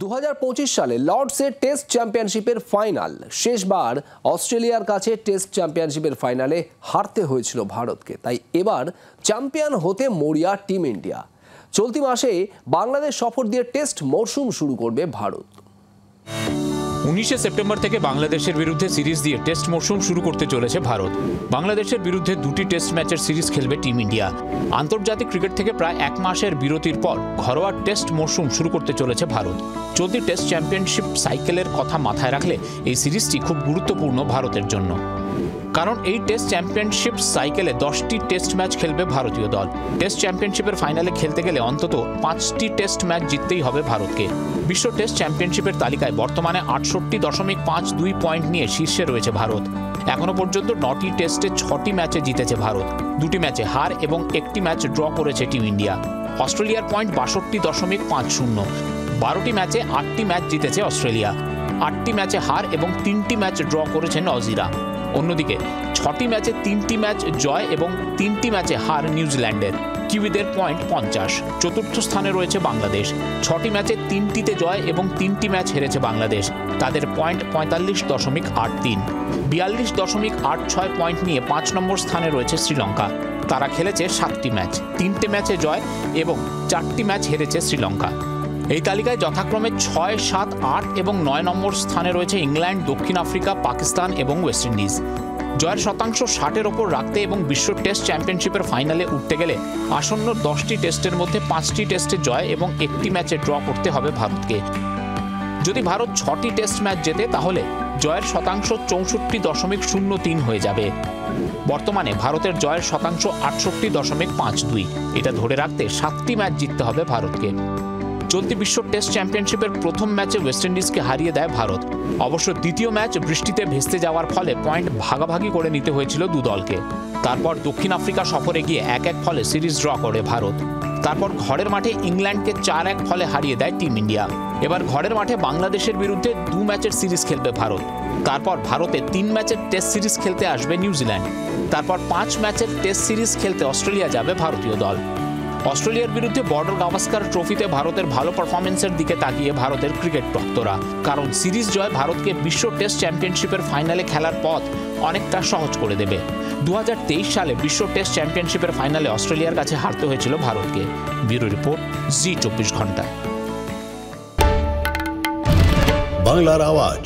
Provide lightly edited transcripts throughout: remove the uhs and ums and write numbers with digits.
2025 সালে লর্ডসের টেস্ট চ্যাম্পিয়নশিপের ফাইনাল শেষবার অস্ট্রেলিয়ার কাছে টেস্ট চ্যাম্পিয়নশিপের ফাইনালে হারতে হয়েছিল ভারতকে। তাই এবার চ্যাম্পিয়ন হতে মরিয়া টিম ইন্ডিয়া। চলতি মাসে বাংলাদেশ সফর দিয়ে টেস্ট মরশুম শুরু করবে ভারত। 19 সেপ্টেম্বর থেকে বাংলাদেশের বিরুদ্ধে সিরিজ দিয়ে টেস্ট মরশুম শুরু করতে চলেছে ভারত। বাংলাদেশের বিরুদ্ধে দুটি টেস্ট ম্যাচের সিরিজ খেলবে টিম ইন্ডিয়া। আন্তর্জাতিক ক্রিকেট থেকে প্রায় এক মাসের বিরতির পর ঘরোয়া টেস্ট মরশুম শুরু করতে চলেছে ভারত। চলতি টেস্ট চ্যাম্পিয়নশিপ সাইকেলের কথা মাথায় রাখলে এই সিরিজটি খুব গুরুত্বপূর্ণ ভারতের জন্য, কারণ এই টেস্ট চ্যাম্পিয়নশিপ সাইকেলে 10টি টেস্ট ম্যাচ খেলবে ভারতীয় দল। টেস্ট চ্যাম্পিয়নশিপের ফাইনালে খেলতে গেলে অন্তত 5টি টেস্ট ম্যাচ জিততেই হবে ভারতকে। বিশ্ব টেস্ট চ্যাম্পিয়নশিপের তালিকায় বর্তমানে 68.52 পয়েন্ট নিয়ে শীর্ষে রয়েছে ভারত। এখনো পর্যন্ত 9টি টেস্টে 6টি ম্যাচে জিতেছে ভারত, 2টি ম্যাচে হার এবং 1টি ম্যাচ ড্র করেছে টিম ইন্ডিয়া। অস্ট্রেলিয়ার পয়েন্ট 62.50। 12টি ম্যাচে 8টি ম্যাচ জিতেছে অস্ট্রেলিয়া, 8টি ম্যাচে হার এবং 3টি ম্যাচ ড্র করেছেন অজিরা। অন্যদিকে 6টি ম্যাচে 3টি ম্যাচ জয় এবং 3টি ম্যাচে হার নিউজিল্যান্ডের। কিউইদের পয়েন্ট 50। চতুর্থ স্থানে রয়েছে বাংলাদেশ। 6টি ম্যাচে 3টিতে জয় এবং 3টি ম্যাচ হেরেছে বাংলাদেশ, তাদের পয়েন্ট 45.83। 42.86 পয়েন্ট নিয়ে 5 নম্বর স্থানে রয়েছে শ্রীলঙ্কা। তারা খেলেছে 7টি ম্যাচ, 3টে ম্যাচে জয় এবং 4টি ম্যাচ হেরেছে শ্রীলঙ্কা। এই তালিকায় যথাক্রমে 6, 7, 8 এবং 9 নম্বর স্থানে রয়েছে ইংল্যান্ড, দক্ষিণ আফ্রিকা, পাকিস্তান এবং ওয়েস্ট ইন্ডিজ। জয়ের শতাংশ 60-এর ওপর রাখতে এবং বিশ্ব টেস্ট চ্যাম্পিয়নশিপের ফাইনালে উঠতে গেলে আসন্ন 10টি টেস্টের মধ্যে 5টি টেস্টে জয় এবং 1টি ম্যাচে ড্র করতে হবে ভারতকে। যদি ভারত 6টি টেস্ট ম্যাচ জেতে তাহলে জয়ের শতাংশ 64.03 হয়ে যাবে। বর্তমানে ভারতের জয়ের শতাংশ 68.52। এটা ধরে রাখতে 7টি ম্যাচ জিততে হবে ভারতকে। চলতি বিশ্ব টেস্ট চ্যাম্পিয়নশিপের প্রথম ম্যাচে ওয়েস্ট ইন্ডিজকে হারিয়ে দেয় ভারত। অবশ্য দ্বিতীয় ম্যাচ বৃষ্টিতে ভেস্তে যাওয়ার ফলে পয়েন্ট ভাগাভাগি করে নিতে হয়েছিল দু দলকে। তারপর দক্ষিণ আফ্রিকা সফরে গিয়ে 1-1 ফলে সিরিজ ড্র করে ভারত। তারপর ঘরের মাঠে ইংল্যান্ডকে 4-1 ফলে হারিয়ে দেয় টিম ইন্ডিয়া। এবার ঘরের মাঠে বাংলাদেশের বিরুদ্ধে 2 ম্যাচের সিরিজ খেলবে ভারত। তারপর ভারতে 3 ম্যাচের টেস্ট সিরিজ খেলতে আসবে নিউজিল্যান্ড। তারপর 5 ম্যাচের টেস্ট সিরিজ খেলতে অস্ট্রেলিয়া যাবে ভারতীয় দল। অস্ট্রেলিয়ার বিরুদ্ধে বর্ডার গাভাস্কার ট্রফিতে ভারতের ভালো পারফরমেন্সের দিকে তাকিয়ে ভারতের ক্রিকেট ভক্তরা, কারণ সিরিজ জয় ভারতকে বিশ্ব টেস্ট চ্যাম্পিয়নশিপের ফাইনালে খেলার পথ অনেকটা সহজ করে দেবে। 2023 সালে বিশ্ব টেস্ট চ্যাম্পিয়নশিপের ফাইনালে অস্ট্রেলিয়ার কাছে হারতে হয়েছিল ভারতকে। ব্যুরো রিপোর্ট, জি 24 ঘন্টা। বাংলার আওয়াজ,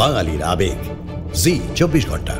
বাঙালির আবেগ, জি 24 ঘন্টা।